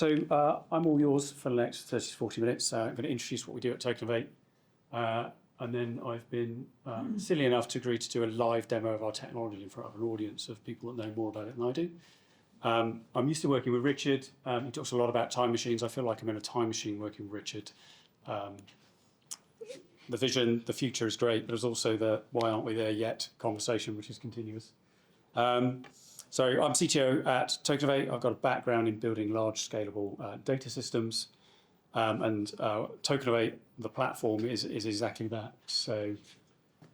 I'm all yours for the next 30 to 40 minutes. I'm going to introduce what we do at Tokenovate. And then I've been silly enough to agree to do a live demo of our technology in front of an audience of people that know more about it than I do. I'm used to working with Richard. He talks a lot about time machines. I feel like I'm in a time machine working with Richard. The vision, the future is great, but there's also the why aren't we there yet conversation, which is continuous. So I'm CTO at Tokenovate. I've got a background in building large scalable data systems. And Tokenovate, the platform, is exactly that. So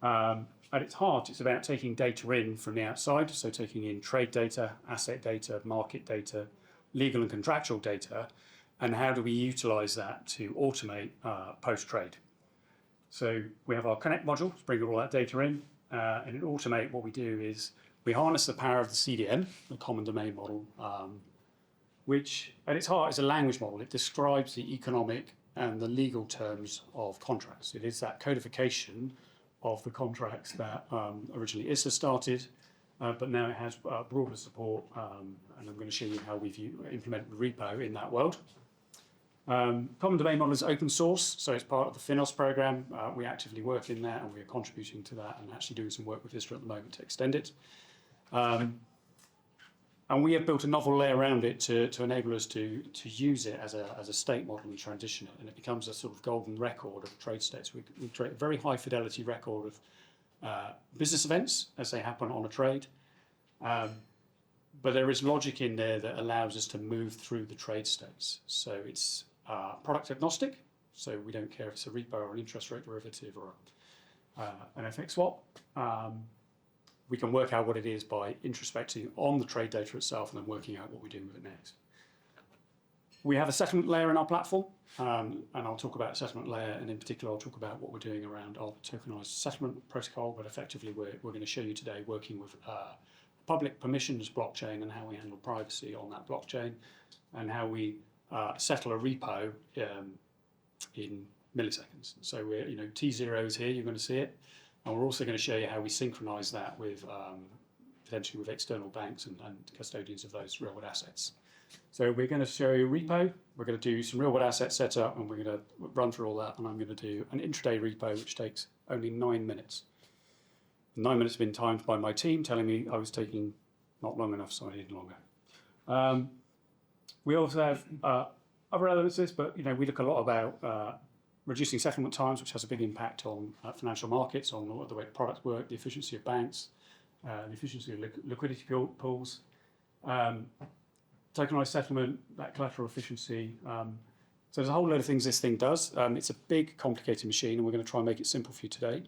at its heart, it's about taking data in from the outside, so taking in trade data, asset data, market data, legal and contractual data, and how do we utilize that to automate post-trade. So we have our Connect module to bring all that data in, and in Automate, what we do is we harness the power of the CDM, the common domain model, which at its heart is a language model. It describes the economic and the legal terms of contracts. It is that codification of the contracts that originally ISA started, but now it has broader support, and I'm going to show you how we've implemented Repo in that world. Common domain model is open source, so it's part of the FINOS program. We actively work in that, and we are contributing to that and actually doing some work with ISRA at the moment to extend it. And we have built a novel layer around it to enable us to use it as a state model and transition it, and it becomes a sort of golden record of trade states. We create a very high fidelity record of business events as they happen on a trade, but there is logic in there that allows us to move through the trade states. So it's product agnostic, so we don't care if it's a repo or an interest rate derivative or an FX swap. We can work out what it is by introspecting on the trade data itself and then working out what we do with it next. We have a settlement layer in our platform, and I'll talk about a settlement layer, and in particular I'll talk about what we're doing around our tokenized settlement protocol, but effectively we're going to show you today working with public permissions blockchain and how we handle privacy on that blockchain, and how we settle a repo in milliseconds. So we're, T0 is here, you're going to see it. And we're also going to show you how we synchronize that with potentially with external banks and custodians of those real-world assets. So we're going to show you repo, we're going to do some real-world asset setup, and we're going to run through all that, and I'm going to do an intraday repo, which takes only 9 minutes. 9 minutes have been timed by my team, telling me I was taking not long enough, so I needed longer. We also have other elements of this, but we look a lot about reducing settlement times, which has a big impact on financial markets, on the way products work, the efficiency of banks, the efficiency of liquidity pools, tokenized settlement, that collateral efficiency. So there's a whole load of things this thing does. It's a big, complicated machine, and we're going to try and make it simple for you today.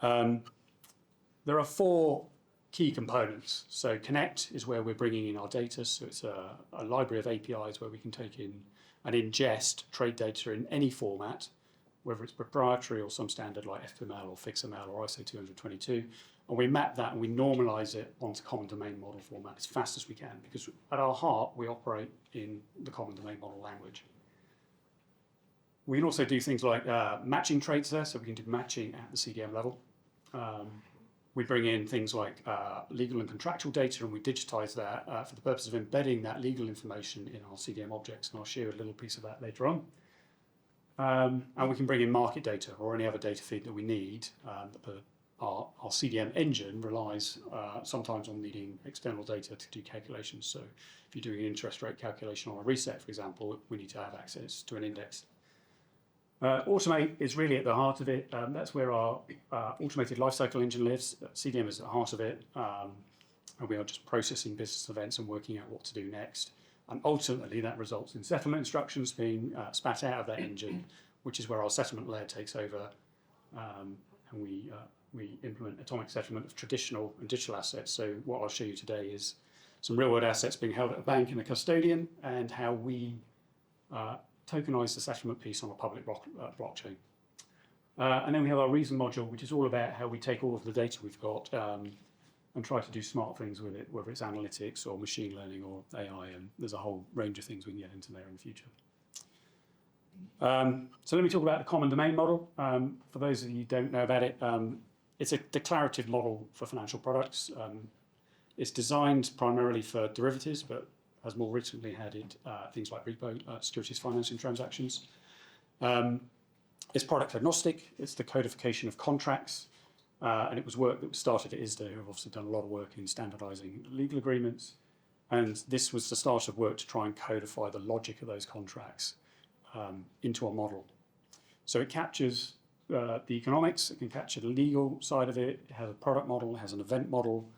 There are 4 key components. So Connect is where we're bringing in our data. So it's a library of APIs where we can take in and ingest trade data in any format, whether it's proprietary or some standard like FML or FixML or ISO 222, and we map that and we normalize it onto common domain model format as fast as we can, because at our heart, we operate in the common domain model language. We can also do things like matching trades there, so we can do matching at the CDM level. We bring in things like legal and contractual data, and we digitize that for the purpose of embedding that legal information in our CDM objects, and I'll show you a little piece of that later on. And we can bring in market data or any other data feed that we need. Our CDM engine relies sometimes on needing external data to do calculations. So if you're doing an interest rate calculation on a reset, for example, we need to have access to an index. Automate is really at the heart of it. That's where our automated lifecycle engine lives. CDM is at the heart of it. And we are just processing business events and working out what to do next. And ultimately, that results in settlement instructions being spat out of that engine, which is where our settlement layer takes over. And we implement atomic settlement of traditional and digital assets. So what I'll show you today is some real-world assets being held at a bank and a custodian, and how we tokenize the settlement piece on a public blockchain. And then we have our reason module, which is all about how we take all of the data we've got and try to do smart things with it, whether it's analytics or machine learning or AI, and there's a whole range of things we can get into there in the future. So let me talk about the common domain model. For those of you who don't know about it, it's a declarative model for financial products. It's designed primarily for derivatives, but has more recently added things like repo, securities financing transactions. It's product agnostic. It's the codification of contracts. And it was work that was started at ISDA, who have obviously done a lot of work in standardizing legal agreements. And this was the start of work to try and codify the logic of those contracts into a model. So it captures the economics, it can capture the legal side of it, it has a product model, it has an event model,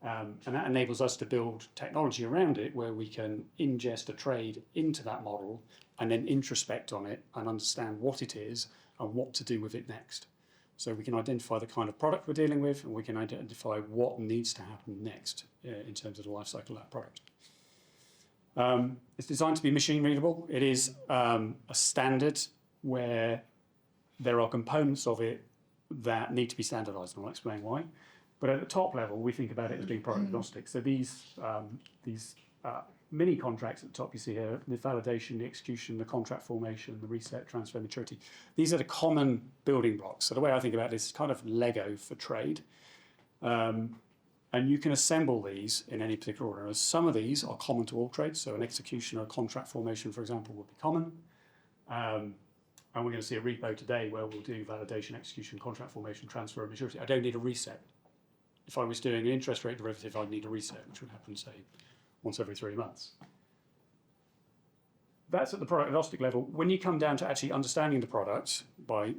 and that enables us to build technology around it where we can ingest a trade into that model and then introspect on it and understand what it is and what to do with it next. So we can identify the kind of product we're dealing with, and we can identify what needs to happen next in terms of the life cycle of that product. It's designed to be machine readable. It is a standard where there are components of it that need to be standardized, and I'll explain why. But at the top level, we think about it as being product agnostic. So these mini contracts at the top you see here, the validation, the execution, the contract formation, the reset, transfer, maturity. These are the common building blocks. So the way I think about this is kind of Lego for trade. And you can assemble these in any particular order. Some of these are common to all trades. So an execution or a contract formation, for example, would be common. And we're going to see a repo today where we'll do validation, execution, contract formation, transfer, and maturity. I don't need a reset. If I was doing an interest rate derivative, I'd need a reset, which would happen, say, once every 3 months. That's at the product agnostic level. When you come down to actually understanding the product by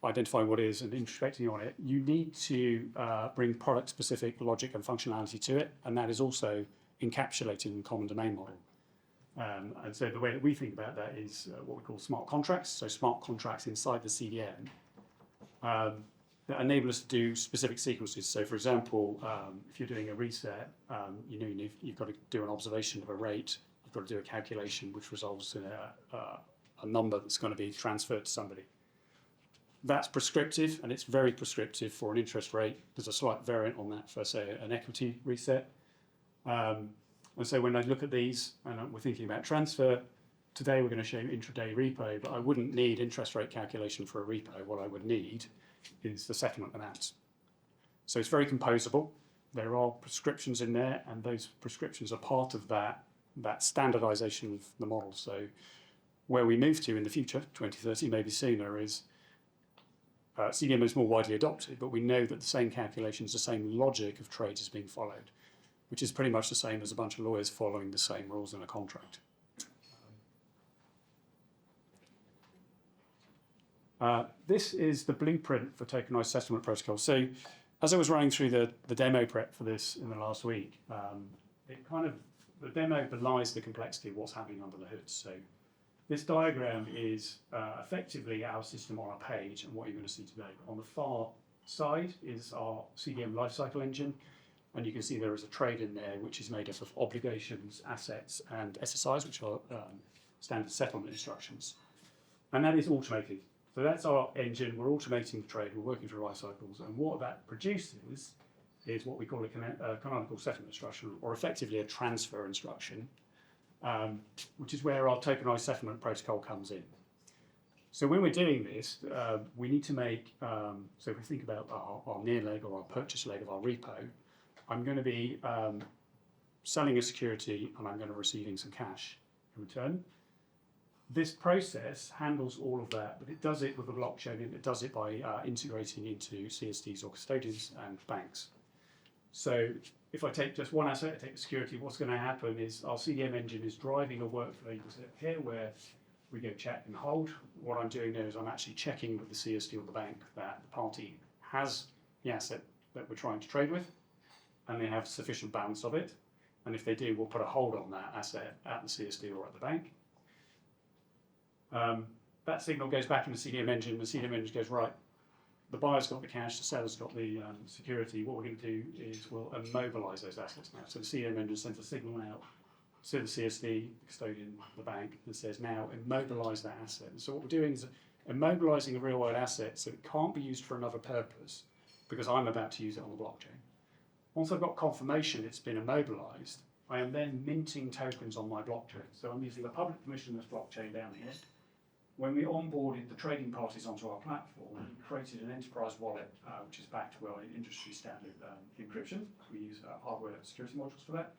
identifying what it is and introspecting on it, you need to bring product-specific logic and functionality to it, and that is also encapsulated in the common domain model. And so the way that we think about that is what we call smart contracts, so smart contracts inside the CDN that enable us to do specific sequences. So for example, if you're doing a reset, you've got to do an observation of a rate, you've got to do a calculation which results in a number that's going to be transferred to somebody. That's prescriptive, and it's very prescriptive for an interest rate. There's a slight variant on that for, say, an equity reset. And so when I look at these, and we're thinking about transfer, today we're going to show intraday repo, but I wouldn't need interest rate calculation for a repo. What I would need is the settlement amounts. So it's very composable. There are prescriptions in there, and those prescriptions are part of that standardization of the model. So where we move to in the future, 2030, maybe sooner, is CDM is more widely adopted, but we know that the same calculations, the same logic of trades is being followed, which is pretty much the same as a bunch of lawyers following the same rules in a contract. This is the blueprint for tokenized settlement protocol. So as I was running through the demo prep for this in the last week, the demo belies the complexity of what's happening under the hood. So this diagram is effectively our system on a page and what you're going to see today. On the far side is our CDM lifecycle engine, and you can see there is a trade in there which is made up of obligations, assets, and SSIs, which are standard settlement instructions. And that is automated. So that's our engine. We're automating the trade. We're working through life cycles. And what that produces is what we call a canonical settlement instruction, or effectively a transfer instruction, which is where our tokenized settlement protocol comes in. So when we're doing this, we need to make, so if we think about our near leg or our purchase leg of our repo, I'm going to be selling a security and I'm going to be receiving some cash in return. This process handles all of that, but it does it with a blockchain, and it does it by integrating into CSDs or custodians and banks. So if I take just one asset, I take the security, what's going to happen is our CDM engine is driving a workflow here where we go check and hold. What I'm doing there is I'm actually checking with the CSD or the bank that the party has the asset that we're trying to trade with, and they have sufficient balance of it. And if they do, we'll put a hold on that asset at the CSD or at the bank. That signal goes back in the CDM engine. The CDM engine goes, right, the buyer's got the cash, the seller's got the security. What we're going to do is we'll immobilise those assets now. So the CDM engine sends a signal out to the CSD, the custodian, the bank, and says, now immobilise that asset. And so what we're doing is immobilising a real-world asset so it can't be used for another purpose because I'm about to use it on the blockchain. Once I've got confirmation it's been immobilised, I am then minting tokens on my blockchain. So I'm using the public permissionless blockchain down here. When we onboarded the trading parties onto our platform, we created an enterprise wallet, which is backed by industry standard encryption. We use hardware security modules for that.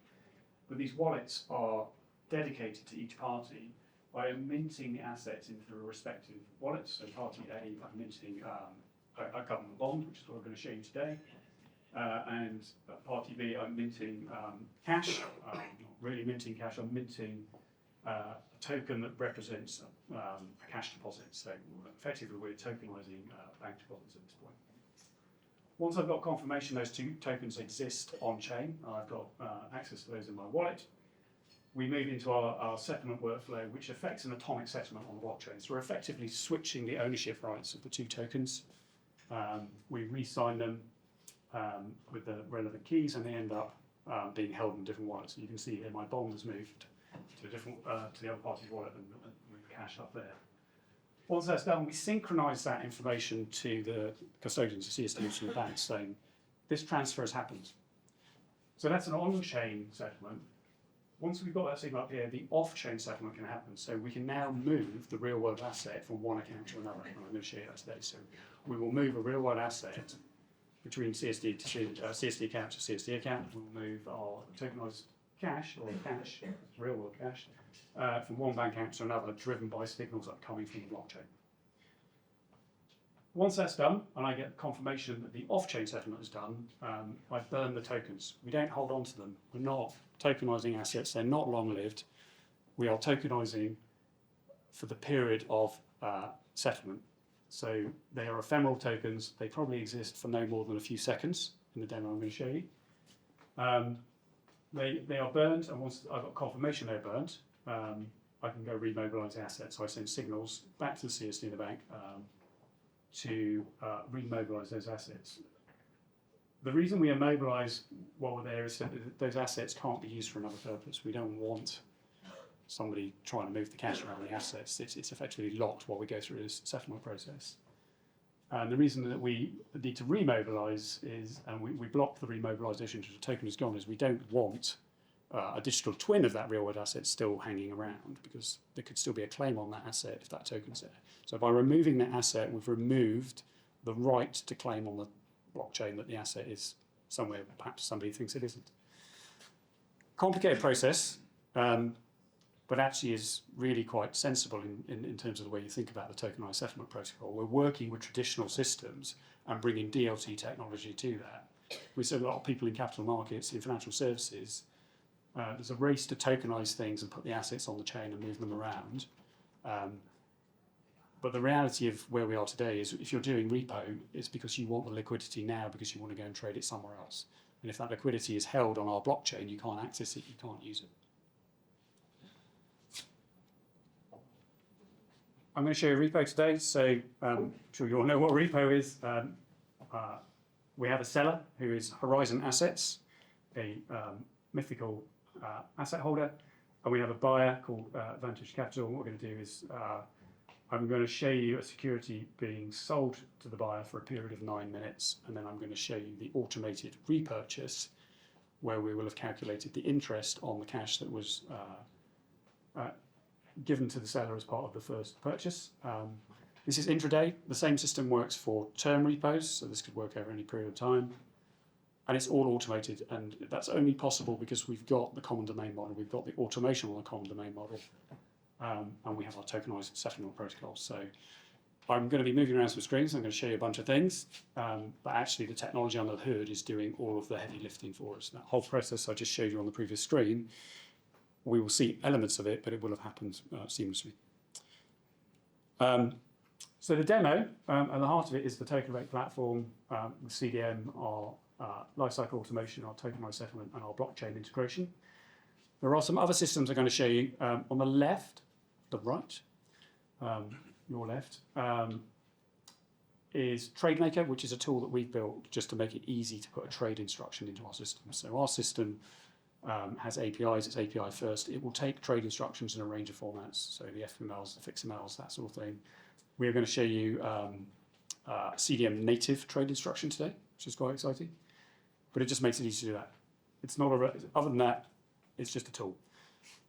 but these wallets are dedicated to each party by minting the assets into the respective wallets. So party A, I'm minting a government bond, which is what I'm going to show you today. And party B, I'm minting cash. I'm not really minting cash, I'm minting a token that represents a cash deposit. So effectively, we're tokenizing bank deposits at this point. Once I've got confirmation those two tokens exist on chain, I've got access to those in my wallet, we move into our settlement workflow, which affects an atomic settlement on the blockchain. So we're effectively switching the ownership rights of the two tokens. We re-sign them with the relevant keys, and they end up being held in different wallets. So you can see here my bond has moved to a different to the other party's wallet and move cash up there. Once that's done, we synchronize that information to the custodians, the CSDs from the bank, saying this transfer has happened. So that's an on-chain settlement. Once we've got that signal up here, the off-chain settlement can happen. So we can now move the real-world asset from one account to another. And I'm going to show you that today. So we will move a real-world asset between CSD account to CSD account. We'll move our tokenized cash, or cash, real-world cash, from one bank account to another, driven by signals that are coming from the blockchain. Once that's done, and I get confirmation that the off-chain settlement is done, I burn the tokens. We don't hold on to them. We're not tokenizing assets. They're not long-lived. We are tokenizing for the period of settlement. So they are ephemeral tokens. They probably exist for no more than a few seconds in the demo I'm going to show you. They are burned, and once I've got confirmation they're burned, I can go remobilize the assets. So I send signals back to the CSD in the bank to remobilize those assets. The reason we immobilize while we're there is that those assets can't be used for another purpose. We don't want somebody trying to move the cash around the assets. It's effectively locked while we go through this settlement process. And the reason that we need to remobilize is, and we block the remobilization until the token is gone, is we don't want a digital twin of that real-world asset still hanging around, because there could still be a claim on that asset if that token's there. So by removing that asset, we've removed the right to claim on the blockchain that the asset is somewhere perhaps somebody thinks it isn't. Complicated process, but actually is really quite sensible in terms of the way you think about the tokenized settlement protocol. We're working with traditional systems and bringing DLT technology to that. We see a lot of people in capital markets, in financial services. There's a race to tokenize things and put the assets on the chain and move them around. But the reality of where we are today is if you're doing repo, it's because you want the liquidity now because you want to go and trade it somewhere else. And if that liquidity is held on our blockchain, you can't access it, you can't use it. I'm going to show you a repo today. So I'm sure you all know what repo is. We have a seller who is Horizon Assets, a mythical asset holder, and we have a buyer called Vantage Capital. What we're going to do is I'm going to show you a security being sold to the buyer for a period of 9 minutes, and then I'm going to show you the automated repurchase, where we will have calculated the interest on the cash that was given to the seller as part of the first purchase. This is intraday. The same system works for term repos, so this could work over any period of time. And it's all automated, and that's only possible because we've got the common domain model, we've got the automation on the common domain model, and we have our tokenized settlement protocol. So I'm going to be moving around some screens, I'm going to show you a bunch of things, but actually the technology on the hood is doing all of the heavy lifting for us. That whole process I just showed you on the previous screen, we will see elements of it, but it will have happened seamlessly. So the demo, at the heart of it is the Tokenovate platform, the CDM, our lifecycle automation, our tokenized settlement, and our blockchain integration. There are some other systems I'm going to show you. On the left, the right, your left, is TradeMaker, which is a tool that we've built just to make it easy to put a trade instruction into our system. So our system has APIs, it's API first. It will take trade instructions in a range of formats, so the FMLs, the FixMLs, that sort of thing. We're going to show you CDM native trade instruction today, which is quite exciting, but it just makes it easy to do that. It's not other than that, it's just a tool.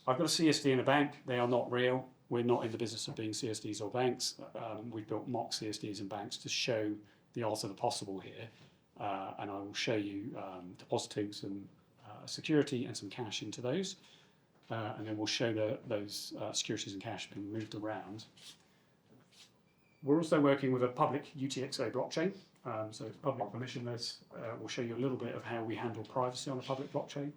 I've got a CSD in a bank. They are not real. We're not in the business of being CSDs or banks. We've built mock CSDs and banks to show the art of the possible here, and I will show you depositing some security and some cash into those. And then we'll show those securities and cash being moved around. We're also working with a public UTXO blockchain. So it's public permissionless. We'll show you a little bit of how we handle privacy on a public blockchain.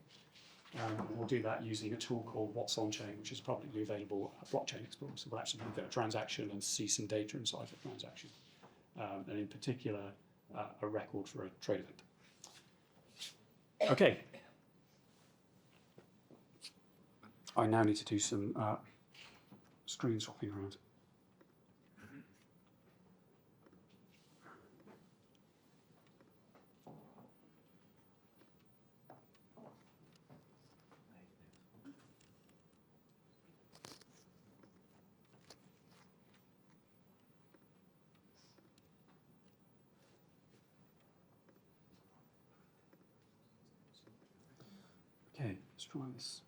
We'll do that using a tool called What's On Chain, which is publicly available at Blockchain Explorer. So we'll actually look at a transaction and see some data inside the transaction. And in particular, a record for a trade event. Okay. I now need to do some screen swapping around. Okay, let's try this.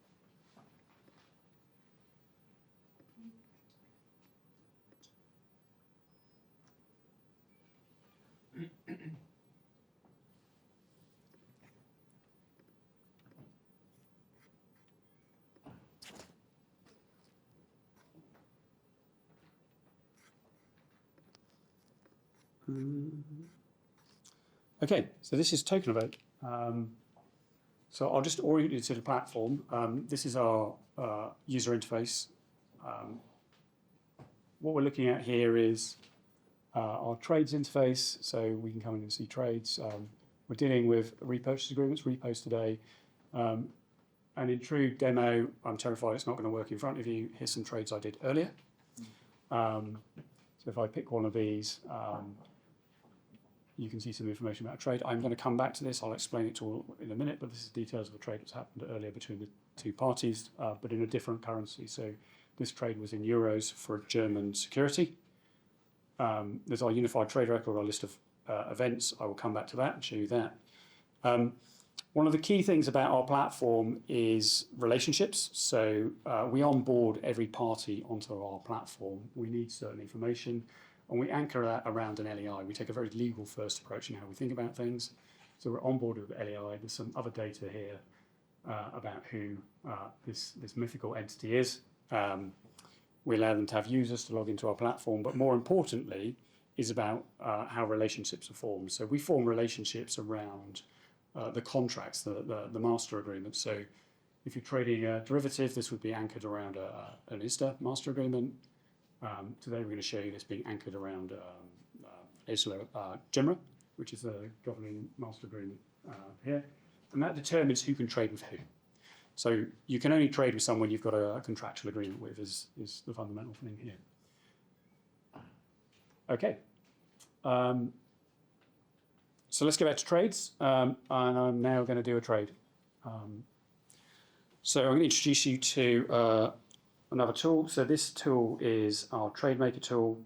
Okay, so this is Tokenovate. So I'll just orient you to the platform. This is our user interface. What we're looking at here is our trades interface, so we can come in and see trades. We're dealing with repurchase agreements, repos today. And in true demo, I'm terrified it's not going to work in front of you. Here's some trades I did earlier. So if I pick one of these, you can see some information about a trade. I'm going to come back to this. I'll explain it all in a minute, but this is details of a trade that's happened earlier between the two parties, but in a different currency. So this trade was in euros for a German security. There's our unified trade record, our list of events. I will come back to that and show you that. One of the key things about our platform is relationships. So we onboard every party onto our platform. We need certain information, and we anchor that around an LEI. We take a very legal first approach in how we think about things. So we're onboarded with LEI. There's some other data here about who this mythical entity is. We allow them to have users to log into our platform, but more importantly is about how relationships are formed. So we form relationships around the contracts, the master agreement. So if you're trading a derivative, this would be anchored around an ISDA master agreement. Today we're going to show you this being anchored around ISDA GEMRA, which is a governing master agreement here. And that determines who can trade with who. So you can only trade with someone you've got a contractual agreement with is the fundamental thing here. Okay. So let's go back to trades, and I'm now going to do a trade. So I'm going to introduce you to another tool. So this tool is our TradeMaker tool.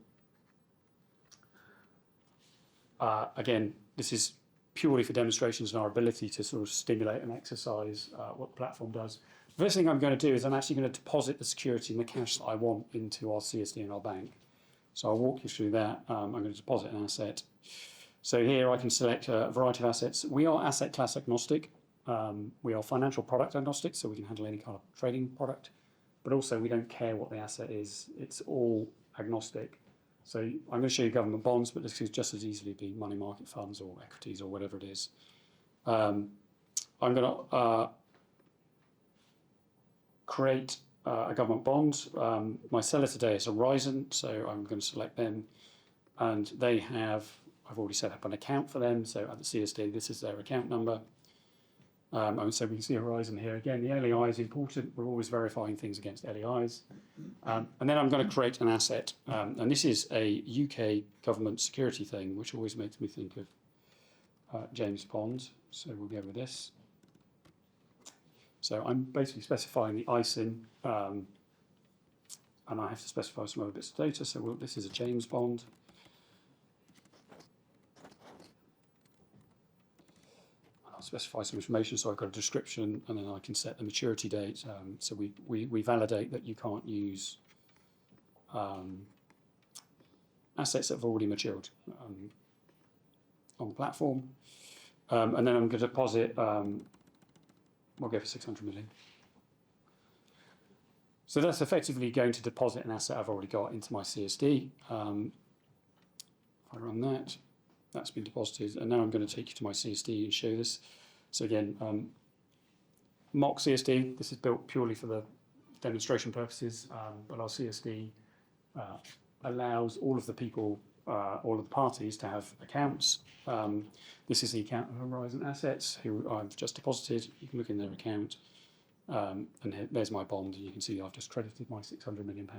Again, this is purely for demonstrations and our ability to sort of stimulate and exercise what the platform does. The first thing I'm going to do is I'm actually going to deposit the security and the cash that I want into our CSD and our bank. So I'll walk you through that. I'm going to deposit an asset. So here I can select a variety of assets. We are asset class agnostic. We are financial product agnostic, so we can handle any kind of trading product. But also we don't care what the asset is. It's all agnostic. So I'm going to show you government bonds, but this could just as easily be money market funds or equities or whatever it is. I'm going to create a government bond. My seller today is Horizon, so I'm going to select them. And they have, I've already set up an account for them. So at the CSD, this is their account number. And so we can see Horizon here. Again, the LEI is important. We're always verifying things against LEIs. And then I'm going to create an asset. And this is a UK government security thing, which always makes me think of James Bond. So we'll go with this. So I'm basically specifying the ISIN. And I have to specify some other bits of data. So this is a James Bond. Specify some information, so I've got a description, and then I can set the maturity date. So we validate that you can't use assets that have already matured on the platform. And then I'm going to deposit We'll go for 600 million. So that's effectively going to deposit an asset I've already got into my CSD. If I run that, that's been deposited, and now I'm going to take you to my CSD and show this. So again, mock CSD, this is built purely for the demonstration purposes, but our CSD allows all of the people, all of the parties to have accounts. This is the account of Horizon Assets, who I've just deposited. You can look in their account, and there's my bond, and you can see I've just credited my £600 million.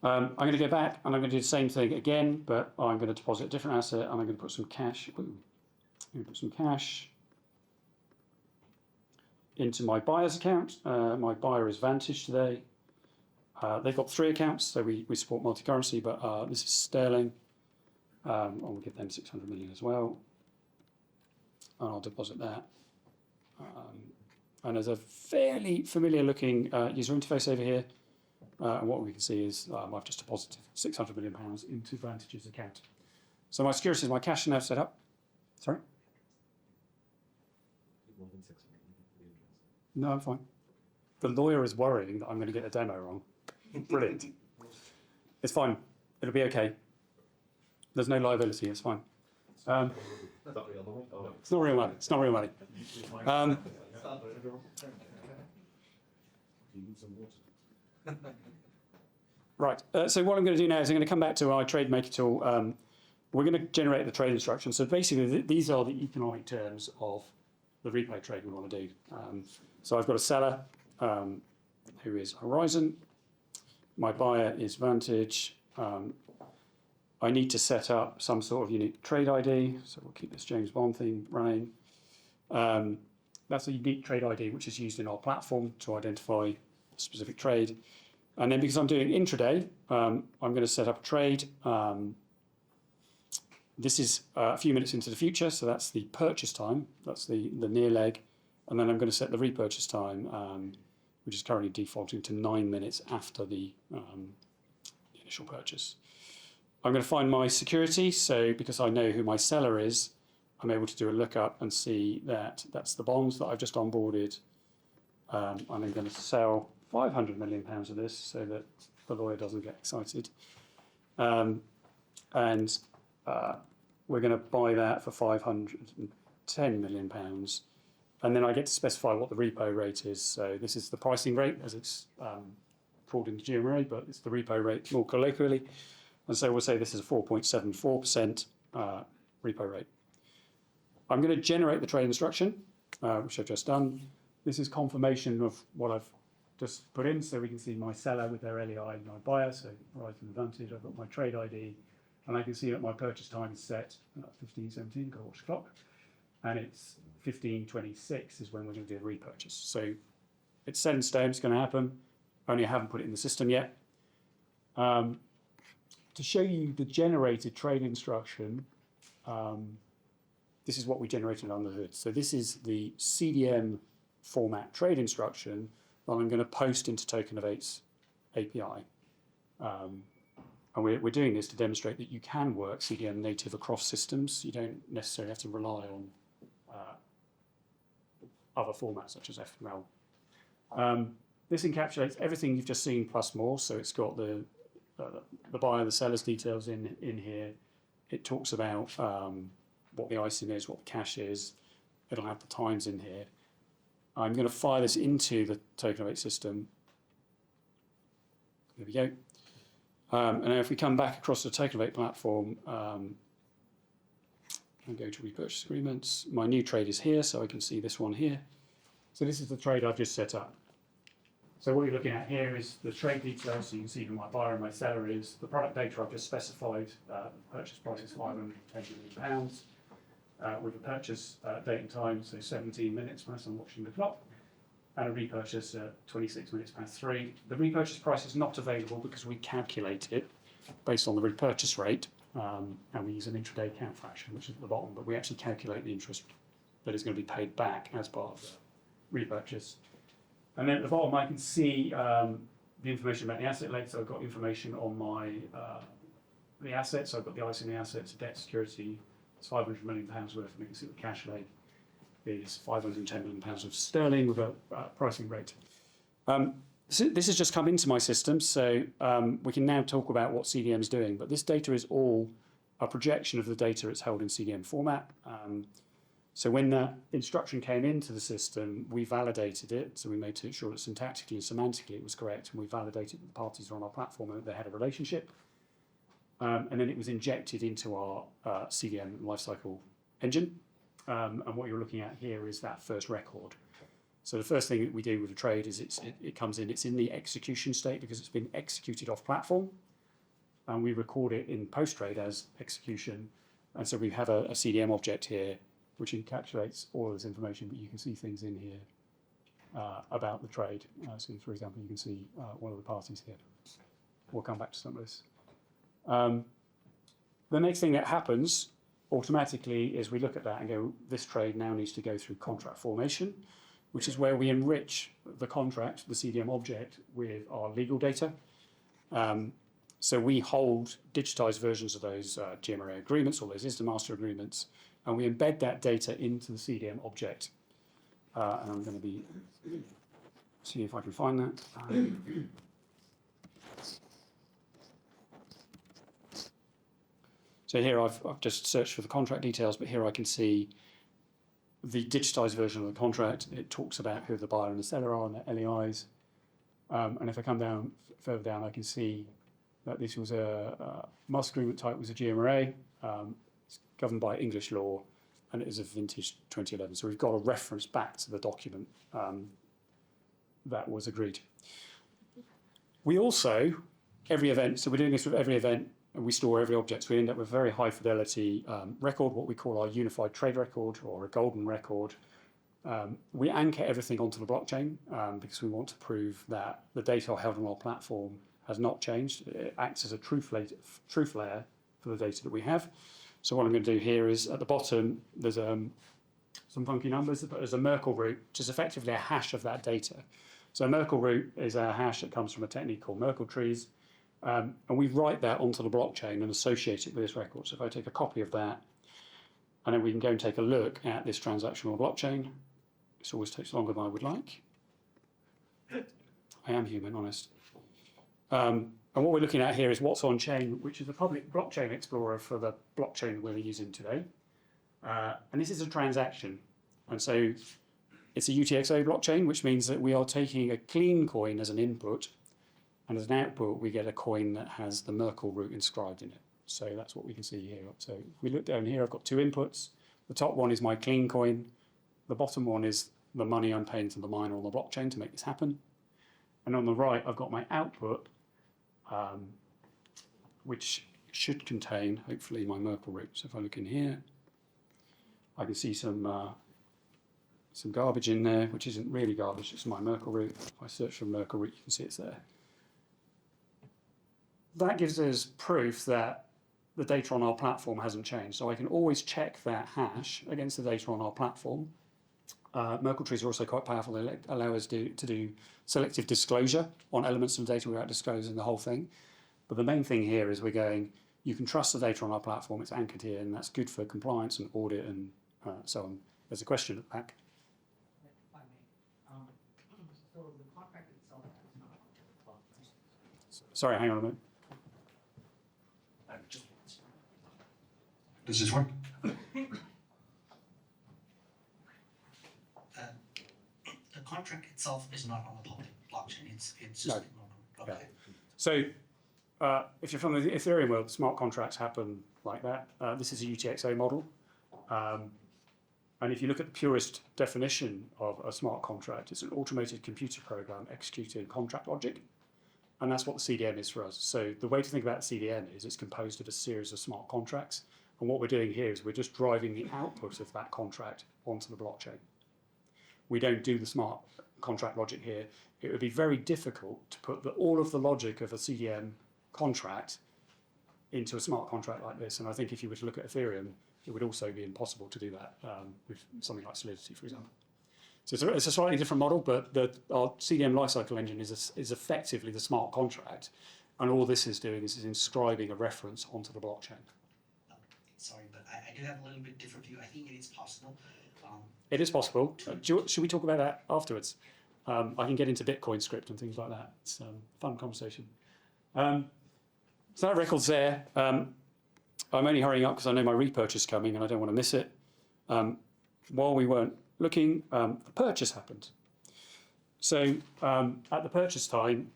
I'm going to go back, and I'm going to do the same thing again, but I'm going to deposit a different asset, and I'm going to put some cash. I'm going to put some cash into my buyer's account. My buyer is Vantage today. They've got 3 accounts, so we support multi-currency, but this is sterling. I'll give them 600 million as well, and I'll deposit that. And there's a fairly familiar looking user interface over here, and what we can see is I've just deposited £600 million into Vantage's account. So my securities, my cash are now set up. Sorry? No, I'm fine. The lawyer is worrying that I'm going to get a demo wrong. Brilliant. It's fine. It'll be okay. There's no liability. It's fine. It's not real money. It's not real money. Right. So what I'm going to do now is I'm going to come back to our trade maker tool. We're going to generate the trade instructions. So basically, these are the economic terms of the repo trade we want to do. So I've got a seller who is Horizon. My buyer is Vantage. I need to set up some sort of unique trade ID. So we'll keep this James Bond thing running. That's a unique trade ID which is used in our platform to identify a specific trade. And then because I'm doing intraday, I'm going to set up a trade. This is a few minutes into the future, so that's the purchase time. That's the near leg. And then I'm going to set the repurchase time, which is currently defaulting to 9 minutes after the initial purchase. I'm going to find my security. So because I know who my seller is, I'm able to do a lookup and see that that's the bonds that I've just onboarded. I'm then going to sell £500 million of this so that the lawyer doesn't get excited. We're going to buy that for £510 million. And then I get to specify what the repo rate is. So this is the pricing rate as it's called in the GMRA, but it's the repo rate more colloquially. And so we'll say this is a 4.74% repo rate. I'm going to generate the trade instruction, which I've just done. This is confirmation of what I've just put in. So we can see my seller with their LEI and my buyer. So Horizon Advantage, I've got my trade ID. And I can see that my purchase time is set at 15:17, got to watch the clock. And it's 15:26 is when we're going to do the repurchase. So it's set in stone, it's going to happen. Only I haven't put it in the system yet. To show you the generated trade instruction, this is what we generated under the hood. So this is the CDM format trade instruction that I'm going to post into Tokenovate's API. And we're doing this to demonstrate that you can work CDM native across systems. You don't necessarily have to rely on other formats such as XML. This encapsulates everything you've just seen plus more. So it's got the buyer, the seller's details in here. It talks about what the ISIN is, what the cash is. It'll have the times in here. I'm going to fire this into the Tokenovate system. There we go. And now if we come back across the Tokenovate platform and go to repurchase agreements, my new trade is here, so I can see this one here. So this is the trade I've just set up. So what you're looking at here is the trade details, so you can see who my buyer and my seller is. The product data I've just specified, the purchase price is £510 million. With a purchase date and time, so 17 minutes as I'm watching the clock, and a repurchase at 26 minutes past 3. The repurchase price is not available because we calculate it based on the repurchase rate, and we use an intraday count fraction, which is at the bottom, but we actually calculate the interest that is going to be paid back as part of the repurchase. And then at the bottom, I can see the information about the asset leg. So I've got information on my the assets. So I've got the ISIN, the assets, debt, security. It's £500 million worth, and we can see the cash leg. is £510 million of sterling with a pricing rate. So this has just come into my system, so we can now talk about what CDM is doing. But this data is all a projection of the data it's held in CDM format. So when that instruction came into the system, we validated it. So we made sure that syntactically and semantically it was correct, and we validated that the parties are on our platform and that they had a relationship. And then it was injected into our CDM lifecycle engine. And what you're looking at here is that first record. So the first thing that we do with a trade is it comes in, it's in the execution state because it's been executed off platform. And we record it in post-trade as execution. And so we have a CDM object here, which encapsulates all of this information, but you can see things in here about the trade. So for example, you can see one of the parties here. We'll come back to some of this. The next thing that happens automatically is we look at that and go, this trade now needs to go through contract formation, which is where we enrich the contract, the CDM object, with our legal data. So we hold digitized versions of those GMRA agreements, or those ISDA master agreements, and we embed that data into the CDM object. And I'm going to be see if I can find that. So here I've just searched for the contract details, but here I can see the digitized version of the contract. It talks about who the buyer and the seller are and their LEIs. And if I come down further down, I can see that this was a master agreement type was a GMRA. It's governed by English law, and it is a vintage 2011. So we've got a reference back to the document that was agreed. We also, every event, so we're doing this with every event, and we store every object. So we end up with a very high fidelity record, what we call our unified trade record or a golden record. We anchor everything onto the blockchain because we want to prove that the data held on our platform has not changed. It acts as a truth layer for the data that we have. So what I'm going to do here is at the bottom, there's some funky numbers, but there's a Merkle root, which is effectively a hash of that data. So a Merkle root is a hash that comes from a technique called Merkle trees. And we write that onto the blockchain and associate it with this record. So if I take a copy of that, and then we can go and take a look at this transaction on the blockchain. This always takes longer than I would like. I am human, honest. And what we're looking at here is what's on chain, which is a public blockchain explorer for the blockchain we're using today. And this is a transaction. And so it's a UTXO blockchain, which means that we are taking a clean coin as an input. And as an output, we get a coin that has the Merkle root inscribed in it. So that's what we can see here. So if we look down here, I've got two inputs. The top one is my clean coin. The bottom one is the money I'm paying to the miner on the blockchain to make this happen. And on the right, I've got my output, which should contain, hopefully, my Merkle root. So if I look in here, I can see some garbage in there, which isn't really garbage, it's my Merkle root. If I search for Merkle root, you can see it's there. That gives us proof that the data on our platform hasn't changed. So I can always check that hash against the data on our platform. Merkle trees are also quite powerful. They allow us to do selective disclosure on elements of data without disclosing the whole thing. But the main thing here is we're going, you can trust the data on our platform. It's anchored here, and that's good for compliance and audit and so on. There's a question at the back. If I may. So the contract itself is not on the blockchain. Sorry, hang on a minute. Does this work? The contract itself is not on the public blockchain. It's just No. okay. Yeah. So if you're from the Ethereum world, smart contracts happen like that. This is a UTXO model. And if you look at the purest definition of a smart contract, it's an automated computer program executing contract logic. And that's what the CDM is for us. So the way to think about CDM is it's composed of a series of smart contracts. And what we're doing here is we're just driving the output of that contract onto the blockchain. We don't do the smart contract logic here. It would be very difficult to put all of the logic of a CDM contract into a smart contract like this. And I think if you were to look at Ethereum, it would also be impossible to do that with something like Solidity, for example. So it's a slightly different model, but our CDM lifecycle engine is effectively the smart contract. And all this is doing is inscribing a reference onto the blockchain. Sorry, but I do have a little bit different view. I think it is possible. It is possible. Should we talk about that afterwards? I can get into Bitcoin script and things like that. It's a fun conversation. So that record's there. I'm only hurrying up because I know my repurchase is coming and I don't want to miss it. While we weren't looking, the purchase happened. So at the purchase time,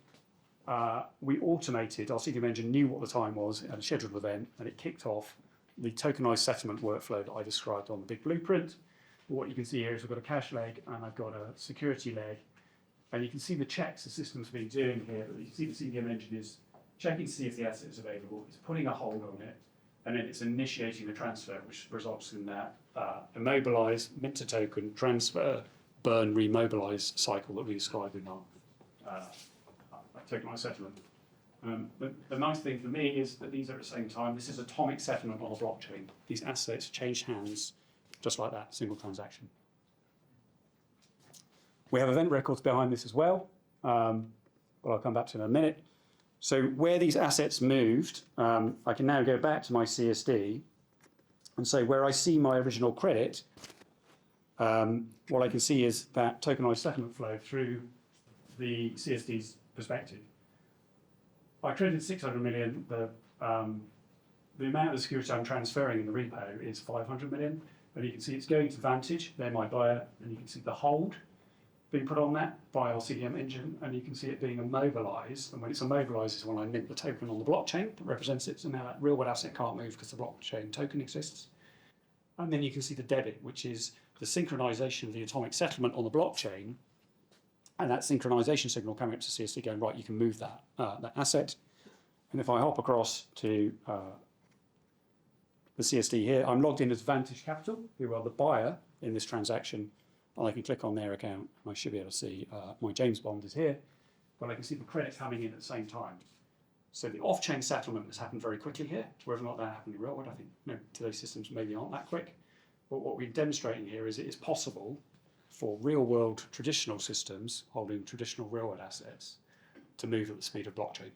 we automated, our CTO engine knew what the time was at a scheduled event, and it kicked off the tokenized settlement workflow that I described on the big blueprint. What you can see here is we've got a cache leg and I've got a security leg. And you can see the checks the system's been doing here. But you can see the CTO engine is checking to see if the asset is available. It's putting a hold on it. And then it's initiating the transfer, which results in that immobilise, mint to token, transfer, burn, remobilise cycle that we described in our tokenized settlement. The nice thing for me is that these are at the same time. This is atomic settlement on a blockchain. These assets change hands just like that, single transaction. We have event records behind this as well, but I'll come back to in a minute. So where these assets moved, I can now go back to my CSD and say where I see my original credit, what I can see is that tokenized settlement flow through the CSD's perspective. I credited 600 million. The amount of security I'm transferring in the repo is 500 million. And you can see it's going to Vantage, they're my buyer, and you can see the hold being put on that by our CDM engine, and you can see it being immobilised. And when it's immobilised is when I mint the token on the blockchain that represents it. So now that real world asset can't move because the blockchain token exists. And then you can see the debit, which is the synchronization of the atomic settlement on the blockchain, and that synchronization signal coming up to CSD going, right, you can move that, that asset. And if I hop across to the CSD here, I'm logged in as Vantage Capital, who are the buyer in this transaction. And I can click on their account, and I should be able to see my James Bond is here, but I can see the credit coming in at the same time. So the off-chain settlement has happened very quickly here. Whether or not that happened in real world, I think today's systems maybe aren't that quick. But what we're demonstrating here is it is possible for real-world traditional systems holding traditional real-world assets to move at the speed of blockchain.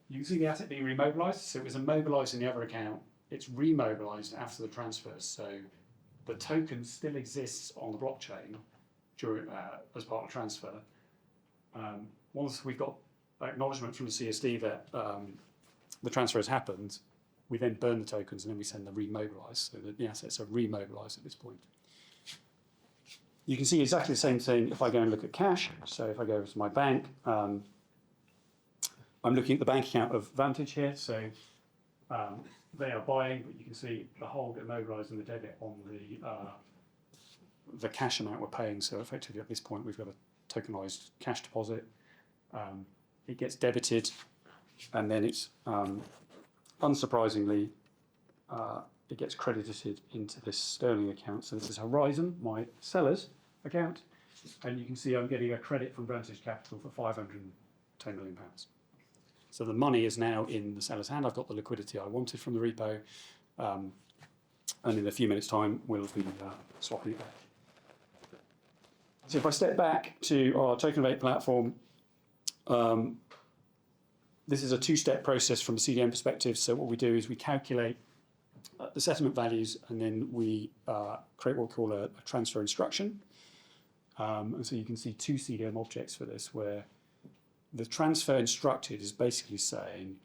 You can see the asset being remobilised. So it was immobilised in the other account. It's remobilised after the transfer. So the token still exists on the blockchain during, as part of the transfer. Once we've got acknowledgement from the CSD that the transfer has happened, we then burn the tokens and then we send them remobilised, so that the assets are remobilised at this point. You can see exactly the same thing if I go and look at cash. So if I go to my bank, I'm looking at the bank account of Vantage here. So they are buying, but you can see the hold immobilised and the debit on the cash amount we're paying. So effectively at this point, we've got a tokenised cash deposit. It gets debited, and then it's, unsurprisingly, it gets credited into this sterling account. So this is Horizon, my seller's account. And you can see I'm getting a credit from Vantage Capital for £510 million. So the money is now in the seller's hand. I've got the liquidity I wanted from the repo. And in a few minutes' time, we'll be swapping it back. So if I step back to our Tokenovate platform, this is a two-step process from a CDM perspective. So what we do is we calculate the settlement values, and then we create what we call a transfer instruction. And so you can see two CDM objects for this, where the transfer instructed is basically saying,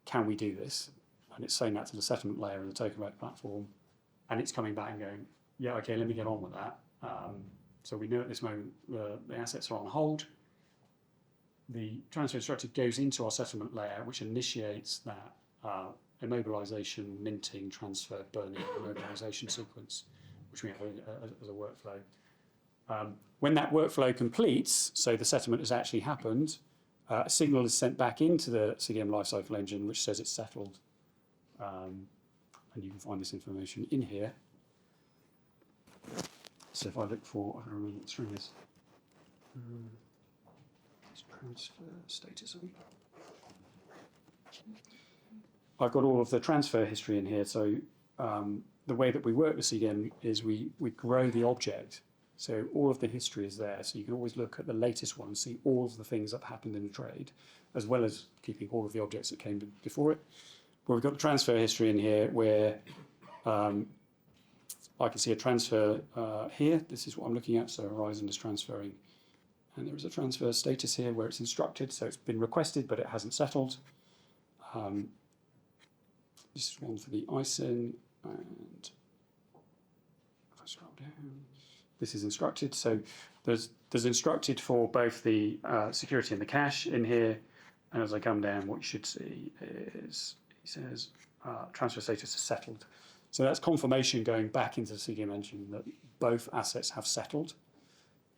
can we do this? And it's saying that to the settlement layer in the Tokenovate platform, and it's coming back and going, yeah, okay, let me get on with that. So we know at this moment the assets are on hold. The transfer instructed goes into our settlement layer, which initiates that immobilisation, minting, transfer, burning, immobilisation sequence, which we have as a workflow. When that workflow completes, so the settlement has actually happened, a signal is sent back into the CDM lifecycle engine, which says it's settled. And you can find this information in here. So if I look for, I don't remember what string is. Transfer status. I've got all of the transfer history in here. So the way that we work with CDM is we grow the object. So all of the history is there. So you can always look at the latest one and see all of the things that happened in the trade, as well as keeping all of the objects that came before it. But we've got the transfer history in here where I can see a transfer here. This is what I'm looking at. So Horizon is transferring, and there is a transfer status here where it's instructed. So it's been requested, but it hasn't settled. This is one for the ISIN, and if I scroll down, this is instructed. So there's instructed for both the security and the cache in here. And as I come down, what you should see is, he says, transfer status is settled. So that's confirmation going back into the CDM engine that both assets have settled.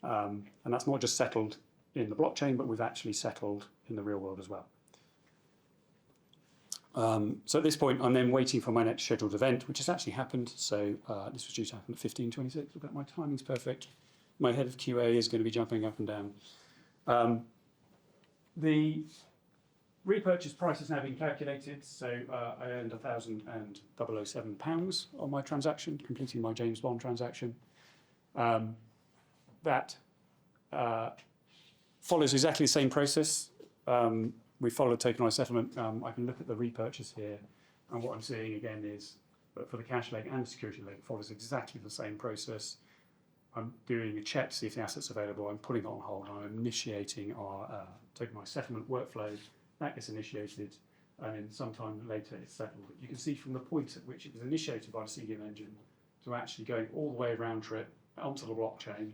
And that's not just settled in the blockchain, but we've actually settled in the real world as well. So at this point, I'm then waiting for my next scheduled event, which has actually happened. So this was due to happen at 15:26. Look at my timing's perfect. My head of QA is going to be jumping up and down. The repurchase price has now been calculated. So I earned £1,007 on my transaction, completing my James Bond transaction. That follows exactly the same process. We followed tokenized settlement. I can look at the repurchase here, and what I'm seeing again is that for the cash leg and the security leg, it follows exactly the same process. I'm doing a check to see if the asset's available. I'm putting it on hold. I'm initiating our tokenized settlement workflow. That gets initiated, and then sometime later it's settled. You can see from the point at which it was initiated by the CDM engine to actually going all the way around trip onto the blockchain,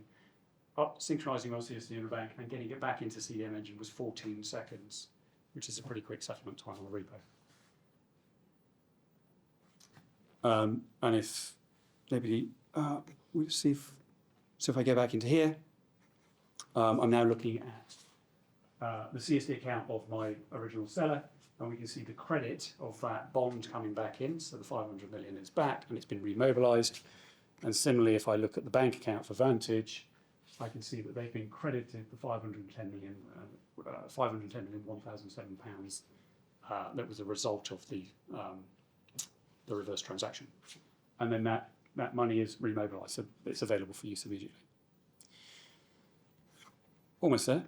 up synchronizing our CSD in the bank, and getting it back into CDM engine was 14 seconds, which is a pretty quick settlement time on the repo. And if maybe we'll see if I go back into here, I'm now looking at the CSD account of my original seller, and we can see the credit of that bond coming back in. So the 500 million is back and it's been remobilised. And similarly, if I look at the bank account for Vantage, I can see that they've been credited the 510 million, £1,007 that was a result of the reverse transaction. And then that money is remobilised, so it's available for use immediately. Almost there.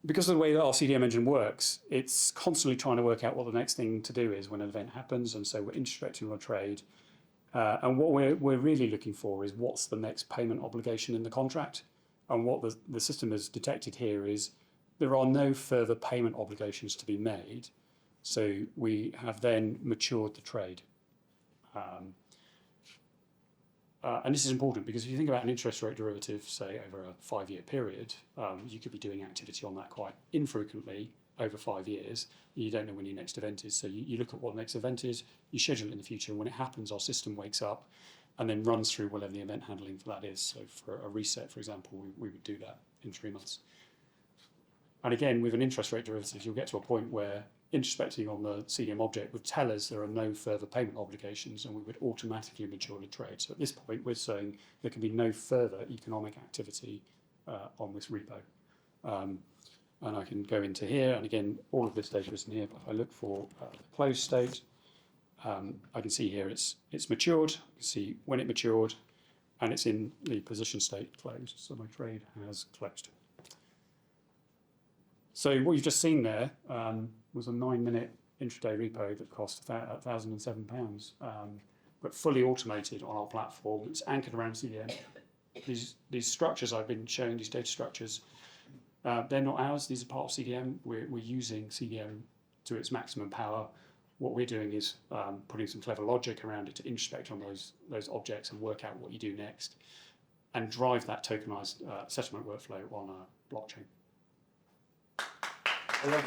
Because of the way that our CDM engine works, it's constantly trying to work out what the next thing to do is when an event happens, and so we're introspecting on a trade. And what we're really looking for is what's the next payment obligation in the contract. And what the system has detected here is there are no further payment obligations to be made. So we have then matured the trade. And this is important because if you think about an interest rate derivative, say over a 5-year period, you could be doing activity on that quite infrequently over 5 years. You don't know when your next event is. So you look at what the next event is, you schedule it in the future, and when it happens, our system wakes up and then runs through whatever the event handling for that is. So for a reset, for example, we would do that in 3 months. And again, with an interest rate derivative, you'll get to a point where introspecting on the CDM object would tell us there are no further payment obligations, and we would automatically mature the trade. So at this point, we're saying there can be no further economic activity on this repo. And I can go into here, and again, all of this data is in here, but if I look for the closed state, I can see here it's matured. I can see when it matured, and it's in the position state closed, so my trade has closed. So what you've just seen there was a 9-minute intraday repo that cost £1,007, but fully automated on our platform. It's anchored around CDM. These structures I've been showing, these data structures, they're not ours. These are part of CDM. We're using CDM to its maximum power. What we're doing is putting some clever logic around it to introspect on those objects and work out what you do next, and drive that tokenized settlement workflow on a blockchain. Well,